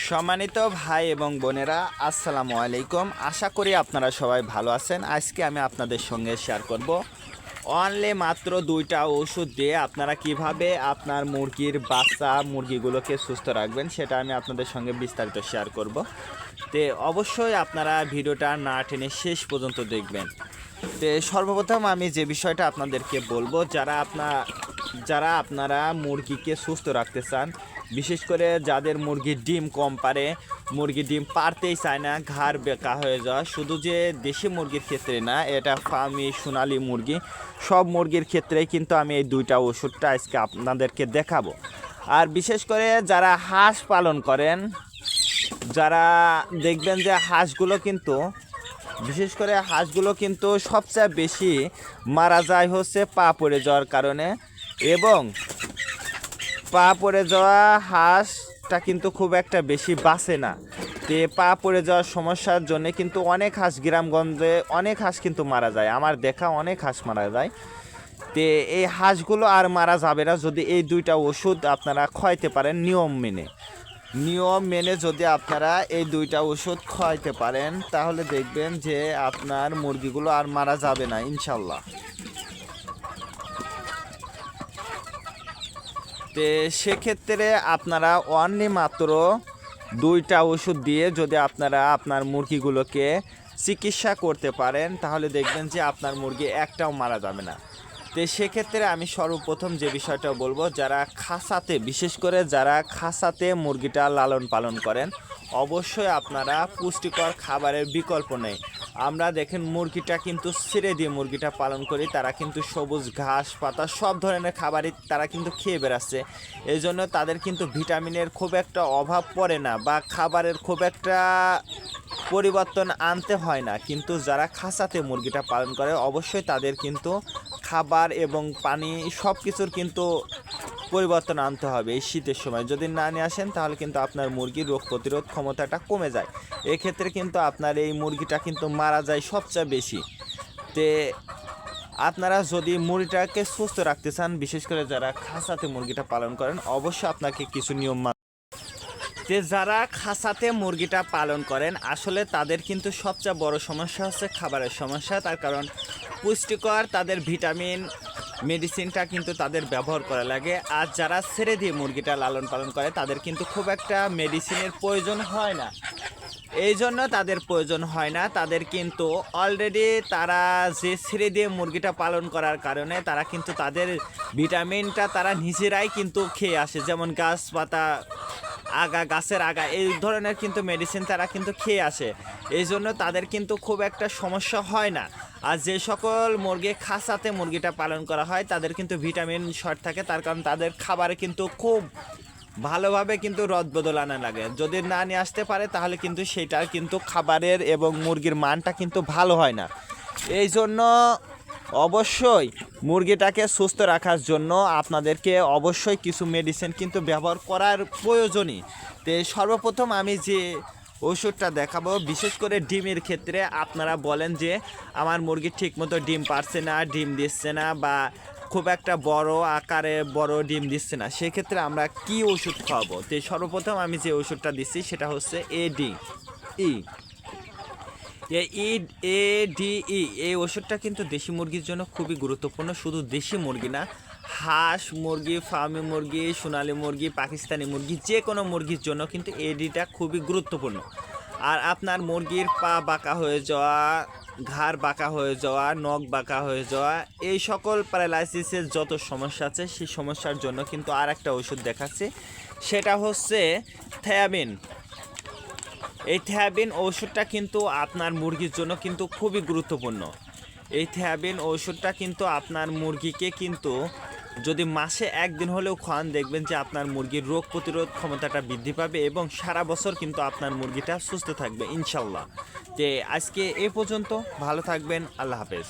সম্মানিত ভাই এবং বোনেরা, আসসালামু আলাইকুম। আশা করি আপনারা সবাই ভালো আছেন। আজকে আমি আপনাদের সঙ্গে শেয়ার করব অনলি মাত্র 2টা ওষুধ দিয়ে আপনারা কিভাবে আপনার মুরগির বাচ্চা মুরগিগুলোকে সুস্থ রাখবেন, সেটা আমি আপনাদের সঙ্গে বিস্তারিত শেয়ার করব। তো অবশ্যই আপনারা ভিডিওটা না টেনে শেষ পর্যন্ত দেখবেন। তো সর্বপ্রথম আমি যে বিষয়টা আপনাদেরকে বলবো, যারা আপনারা মুরগিকে সুস্থ রাখতে চান, বিশেষ করে যাদের মুরগির ডিম কম পারে, মুরগির ডিম পারতেই চায় না, ঘাড় বেঁকা হয়ে যাওয়া, শুধু যে দেশি মুরগির ক্ষেত্রে না, এটা ফার্মি সোনালী মুরগি, সব মুরগির ক্ষেত্রেই কিন্তু আমি এই 2টা ওষুধটা আজকে আপনাদেরকে দেখাবো। আর বিশেষ করে যারা হাঁস পালন করেন, যারা দেখবেন যে বিশেষ করে হাঁসগুলো কিন্তু সবচেয়ে বেশি মারা যায় হচ্ছে পা পড়ে যাওয়ার কারণে, এবং পা পড়ে যাওয়া হাঁসটা কিন্তু খুব একটা বেশি বাঁচে না। তো পা পড়ে যাওয়ার সমস্যার জন্য কিন্তু অনেক হাঁস, গ্রামগঞ্জে অনেক হাঁস কিন্তু মারা যায়, আমার দেখা অনেক হাঁস মারা যায়। তো এই হাঁসগুলো আর মারা যাবে না যদি এই 2টা ওষুধ আপনারা খাওয়াইতে পারেন নিয়ম মেনে যদি আপনারা এই 2টা ওষুধ খাওয়াইতে পারেন, তাহলে দেখবেন যে আপনার মুরগিগুলো আর মারা যাবে না ইনশাল্লাহ। তো সেক্ষেত্রে আপনারা অনলি মাত্র 2টা ওষুধ দিয়ে যদি আপনারা আপনার মুরগিগুলোকে চিকিৎসা করতে পারেন, তাহলে দেখবেন যে আপনার মুরগি একটাও মারা যাবে না। তো সেক্ষেত্রে আমি সর্বপ্রথম যে বিষয়টা বলবো, বিশেষ করে যারা খাসাতে মুরগিটা লালন পালন করেন, অবশ্যই আপনারা পুষ্টিকর খাবারের বিকল্প নেই। আমরা দেখেন মুরগিটা কিন্তু ছেড়ে দিয়ে মুরগিটা পালন করি, তারা কিন্তু সবুজ ঘাস পাতা সব ধরনের খাবারই তারা কিন্তু খেয়ে বেড়াচ্ছে। এই জন্য তাদের কিন্তু ভিটামিনের খুব একটা অভাব পড়ে না, বা খাবারের খুব একটা পরিবর্তন আনতে হয় না। কিন্তু যারা খাঁচাতে মুরগিটা পালন করে, অবশ্যই তাদের কিন্তু খাবার এবং পানি সব কিছুর কিন্তু পরিবর্তন আনতে হবে। এই শীতের সময় যদি না নিয়ে আসেন, তাহলে কিন্তু আপনার মুরগির রোগ প্রতিরোধ ক্ষমতাটা কমে যায়। এক্ষেত্রে কিন্তু আপনার এই মুরগিটা কিন্তু মারা যায় সবচেয়ে বেশি। তে আপনারা যদি মুরগিটাকে সুস্থ রাখতে চান, বিশেষ করে যারা খাঁচাতে মুরগিটা পালন করেন, অবশ্যই আপনাকে কিছু নিয়ম যারা খাঁচাতে মুরগিটা পালন করেন, আসলে তাদের কিন্তু সবচেয়ে বড় সমস্যা হচ্ছে খাবারের সমস্যা। তার কারণ পুষ্টিকর তাদের ভিটামিন মেডিসিনটা কিন্তু তাদের ব্যবহার করা লাগে। আর যারা ছেড়ে দিয়ে মুরগিটা লালন পালন করে, তাদের কিন্তু খুব একটা মেডিসিনের প্রয়োজন হয় না। এই জন্য তাদের প্রয়োজন হয় না, তাদের কিন্তু অলরেডি তারা যে ছেড়ে দিয়ে মুরগিটা পালন করার কারণে তারা কিন্তু তাদের ভিটামিনটা তারা নিজেরাই কিন্তু খেয়ে আসে, যেমন গাছপাতা গাছের আগা, এই ধরনের কিন্তু মেডিসিন তারা কিন্তু খেয়ে আসে। এই জন্য তাদের কিন্তু খুব একটা সমস্যা হয় না। আর যে সকল মুরগি খাঁচাতে মুরগিটা পালন করা হয়, তাদের কিন্তু ভিটামিন শর্ট থাকে, তার কারণ তাদের খাবারে কিন্তু খুব ভালোভাবে কিন্তু রদবদল আনা লাগে। যদি না নিয়ে আসতে পারে, তাহলে কিন্তু সেটার কিন্তু খাবারের এবং মুরগির মানটা কিন্তু ভালো হয় না। এই জন্য অবশ্যই মুরগিটাকে সুস্থ রাখার জন্য আপনাদেরকে অবশ্যই কিছু মেডিসিন কিন্তু ব্যবহার করার প্রয়োজনই। তো সর্বপ্রথম আমি যে ওষুধটা দেখাবো, বিশেষ করে ডিমের ক্ষেত্রে আপনারা বলেন যে আমার মুরগি ঠিকমতো ডিম পারছে না, ডিম দিচ্ছে না, বা খুব একটা বড় আকারে বড় ডিম দিচ্ছে না, সেক্ষেত্রে আমরা কি ওষুধ খাওয়াবো। তো সর্বপ্রথম আমি যে ওষুধটা দিচ্ছি সেটা হচ্ছে ADE। ADE এই ওষুধটা কিন্তু দেশি মুরগির জন্য খুবই গুরুত্বপূর্ণ। শুধু দেশি মুরগি না, হাঁস মুরগি, ফার্মি মুরগি, সোনালী মুরগি, পাকিস্তানি মুরগি, যে কোনো মুরগির জন্য কিন্তু ADটা খুবই গুরুত্বপূর্ণ। আর আপনার মুরগির পা বাঁকা হয়ে যাওয়া, ঘাড় বাঁকা হয়ে যাওয়া, নখ বাঁকা হয়ে যাওয়া, এই সকল প্যারালাইসিসের যত সমস্যা আছে, সেই সমস্যার জন্য কিন্তু আর একটা ওষুধ দেখাচ্ছি, সেটা হচ্ছে থায়াবিন। এই থায়াবিন ওষুধটা কিন্তু আপনার মুরগির জন্য কিন্তু খুবই গুরুত্বপূর্ণ। এই থায়াবিন ওষুধটা কিন্তু আপনার মুরগিকে কিন্তু যদি মাসে 1 দিন হলেও খাওয়ান, দেখবেন যে আপনার মুরগির রোগ প্রতিরোধ ক্ষমতাটা বৃদ্ধি পাবে এবং সারা বছর কিন্তু আপনার মুরগিটা সুস্থ থাকবে ইনশাল্লাহ। যে আজকে এ পর্যন্ত, ভালো থাকবেন, আল্লাহ হাফেজ।